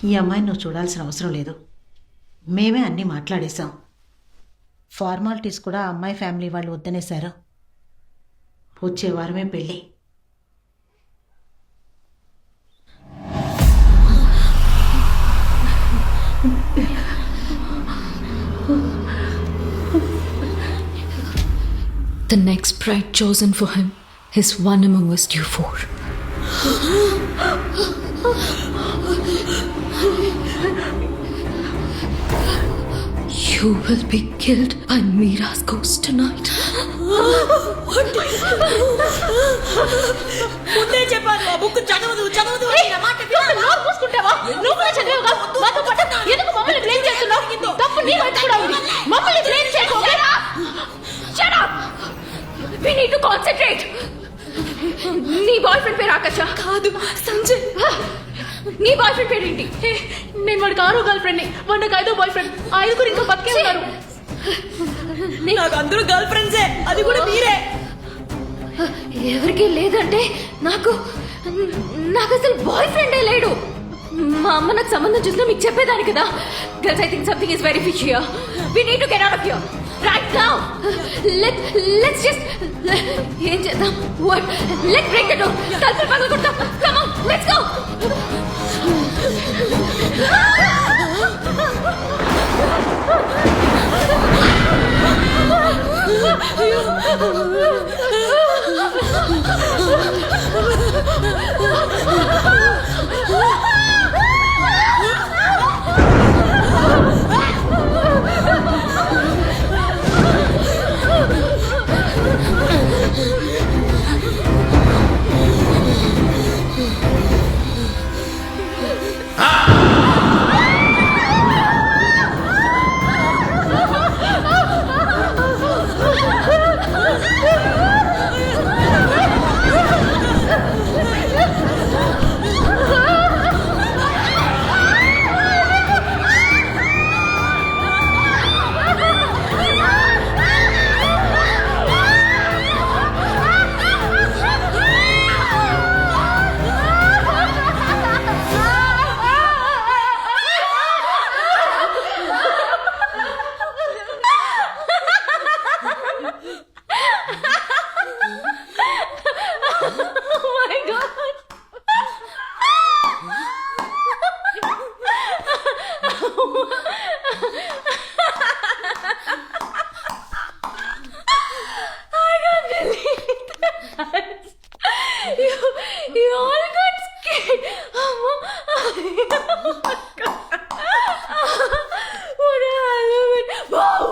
ఈ అమ్మాయిని నువ్వు చూడాల్సిన అవసరం లేదు. మేమే అన్నీ మాట్లాడేశాం. ఫార్మాలిటీస్ కూడా ఆ అమ్మాయి ఫ్యామిలీ వాళ్ళు వద్దనేశారు. వచ్చే వారమే పెళ్ళి. The next bride chosen for him is one among us due for. You will be killed by Meera's ghost tonight. ముందే చెప్పాను ఆ బుక్ చదవదు నా మాట నోరు మూసుకుంటావా? నువ్వు కూడా చదివావుగా? మాతో పాటు ఎందుకు మమ్మల్ని బ్లేమ్ చేస్తున్నావు? తప్పు నీ వైపు కూడా ఉంది. మమ్మల్ని బ్లేమ్ చేయకు. Shut up! We need to concentrate. నీ బాయ్ ఫ్రెండ్ పేరు ఆకాశ? కాదు, సంజయ్. నీ బాయ్ ఫ్రెండ్ పేరేంటి? నేను వాడికి 6వ గర్ల్ ఫ్రెండ్ ని, వాడు నాకు 5వ బాయ్ ఫ్రెండ్. 5 ఇంకా బతికే ఉన్నారు. నాకు అందరూ గర్ల్ ఫ్రెండ్సే, అది కూడా మీరే. ఎవరికి లేదంటే నాకు అసలు బాయ్ ఫ్రెండే లేడు. మా అమ్మ నాకు సంబంధం చూసినా మీకు చెప్పేదాని కదా. Girls, I think something is very fish here. We need to get out of here right now. Let's just ఏం చేద్దాం? What? Let's break the door. తలుపులు పగలగొడతాం. Come on, let's go. You all got scared. What a Halloween. Wow.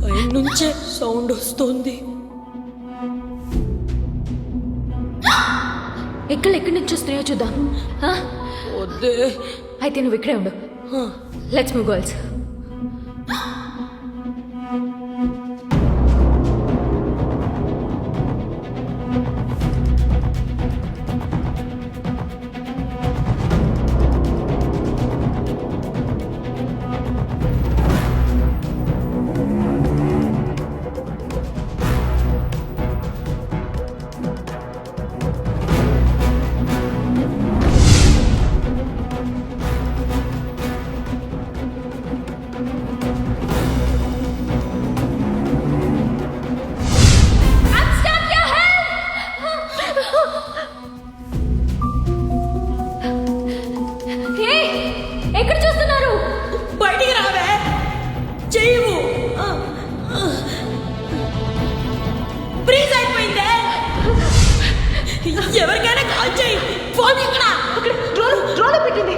పైన నుంచే sound వస్తుంది. ఎక్కడి నుంచి వస్తున్నాయో చూద్దాం. వద్దే. అయితే నువ్వు ఇక్కడే ఉండు. Let's move girls. ఎక్కడ చూస్తున్నారు? బయటికి రావే. చెయ్యవు. ఫ్రీజ్ అయిపోయిందే. ఎవరికైనా కాల్ చేయి. ఫోన్ ఇక్కడ డ్రోన్ పెట్టింది.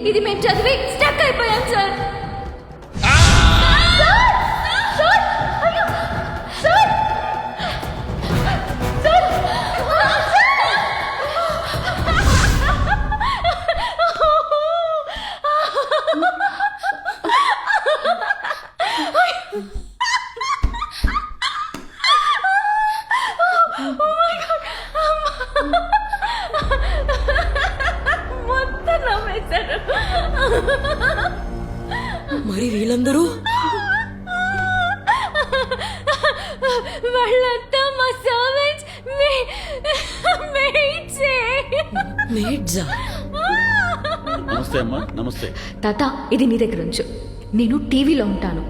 ఇది మేము చదివి స్టక్ అయిపోయాం సార్. మొత్తం నమ్మేశారు. వీళ్ళందరూ వాళ్ళంతా మా సర్వెంట్స్ మేడ్జా. నమస్తే అమ్మా. నమస్తే. తాత, ఇది నీ దగ్గర ఉంచు. నేను టీవీలో ఉంటాను.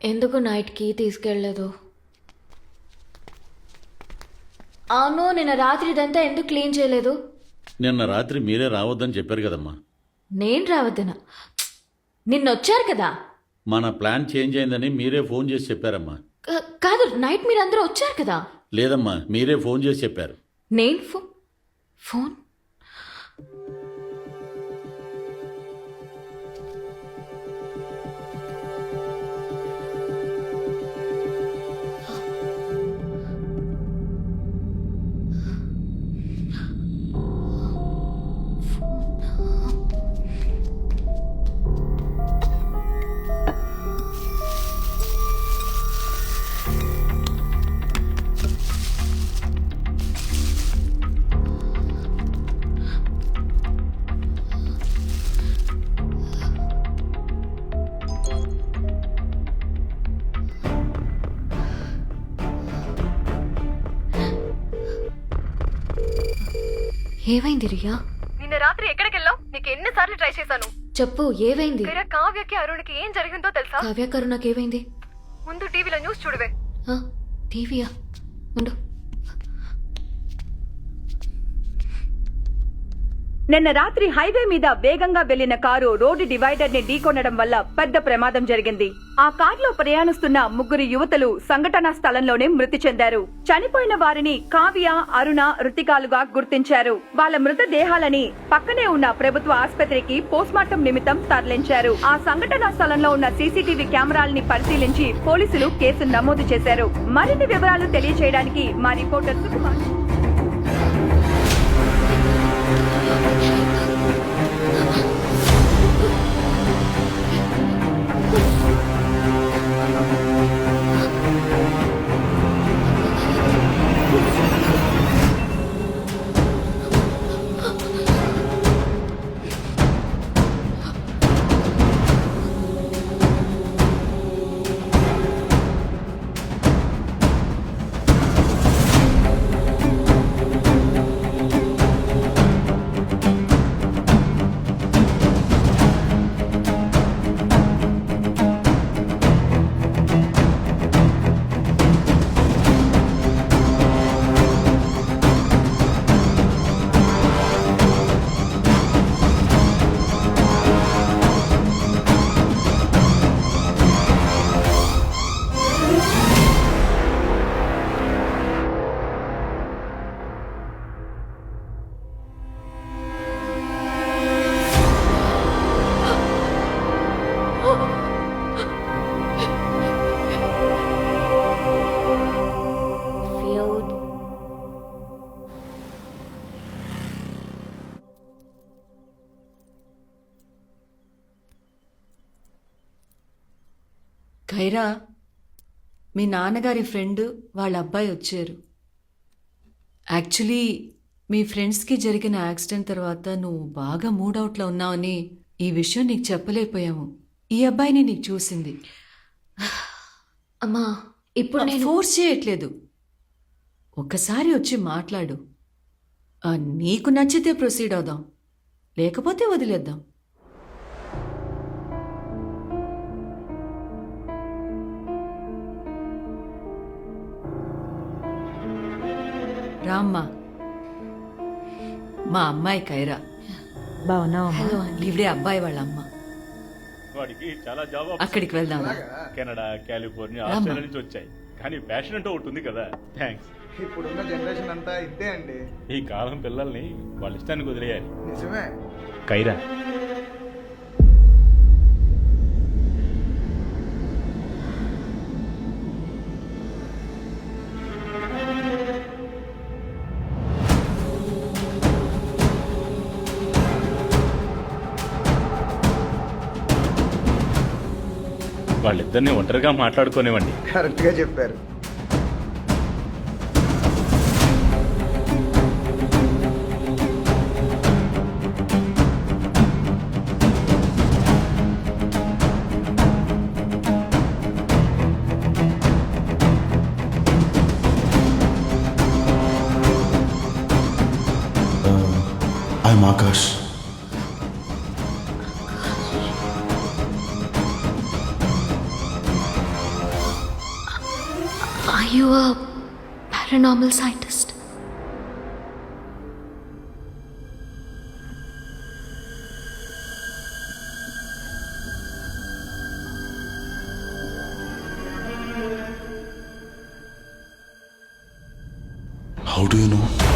ఎందుకు నైట్కి తీసుకెళ్ళలేదు? అవును, నిన్న రాత్రి ఇదంతా ఎందుకు క్లీన్ చేయలేదు? నిన్న రాత్రి మీరే రావద్దని చెప్పారు కదమ్మా. నేను రావద్దనా? నిన్న వచ్చారు కదా. మన ప్లాన్ చేంజ్ అయిందని మీరే ఫోన్ చేసి చెప్పారమ్మా. కాదు, నైట్ మీరందరూ వచ్చారు కదా. లేదమ్మా, మీరే ఫోన్ చేసి చెప్పారు. నేను ఫోన్ ఏమైంది రియా? నిన్న రాత్రి ఎక్కడికెళ్ళావు? నీకు ఎన్నిసార్లు ట్రై చేశాను. చెప్పు, ఏమైంది? కావ్యకి అరుణ్కి ఏం జరిగిందో తెలుసా? కావ్యకరు నాకేమైంది? ముందు టీవీలో న్యూస్ చూడవే. టీవీయా? ఉండు. నిన్న రాత్రి హైవే మీద వేగంగా వెళ్లిన కారు రోడ్డు డివైడర్ ని ఢీకొనడం వల్ల పెద్ద ప్రమాదం జరిగింది. ఆ కారులో ప్రయాణిస్తున్న 3 యువతులు సంఘటనా స్థలంలోనే మృతి చెందారు. చనిపోయిన వారిని కావ్య, అరుణ, రుతికాలుగా గుర్తించారు. వాళ్ళ మృతదేహాలని పక్కనే ఉన్న ప్రభుత్వ ఆసుపత్రికి పోస్ట్మార్టం నిమిత్తం తరలించారు. ఆ సంఘటనా స్థలంలో ఉన్న సీసీటీవీ కెమెరాలని పరిశీలించి పోలీసులు కేసు నమోదు చేశారు. మరిన్ని వివరాలు తెలియజేయడానికి మా రిపోర్టర్ సుకుమార్. ఖైరా, మీ నాన్నగారి ఫ్రెండ్ వాళ్ళ అబ్బాయి వచ్చారు. యాక్చువల్లీ మీ ఫ్రెండ్స్కి జరిగిన యాక్సిడెంట్ తర్వాత నువ్వు బాగా మూడౌట్లో ఉన్నావని ఈ విషయం నీకు చెప్పలేకపోయాము. ఈ అబ్బాయిని నీకు చూసింది. అమ్మా ఇప్పుడు నేను ఫోర్స్ చేయట్లేదు, ఒక్కసారి వచ్చి మాట్లాడు. నీకు నచ్చితే ప్రొసీడ్ అవుదాం, లేకపోతే వదిలేద్దాం. రామ్మా, మా అమ్మాయి ఖైరా. బాగున్నావమ్మా? హలో అండి. ఇవిడే అబ్బాయి వాళ్ళ అమ్మ. వాడికి చాలా జాబ్ అక్కడికి వెళ్దాం. కెనడా, కాలిఫోర్నియా, రామ్మా. ఆస్ట్రేలియా నుంచి వచ్చాయి. కానీ ప్యాషన్ అంటూ ఒకటి ఉంది కదా. థ్యాంక్స్. ఇప్పుడున్న జనరేషన్ అంతా ఇంతే అండి. ఈ కాలం పిల్లల్ని వాళ్ళ ఇష్టానికి వదిలేయాలి. నిజమే. కైరా, వాళ్ళిద్దరిని ఒంటరిగా మాట్లాడుకోనివ్వండి. కరెక్ట్ గా చెప్పారు. I'm Akash. Are you a paranormal scientist? How do you know?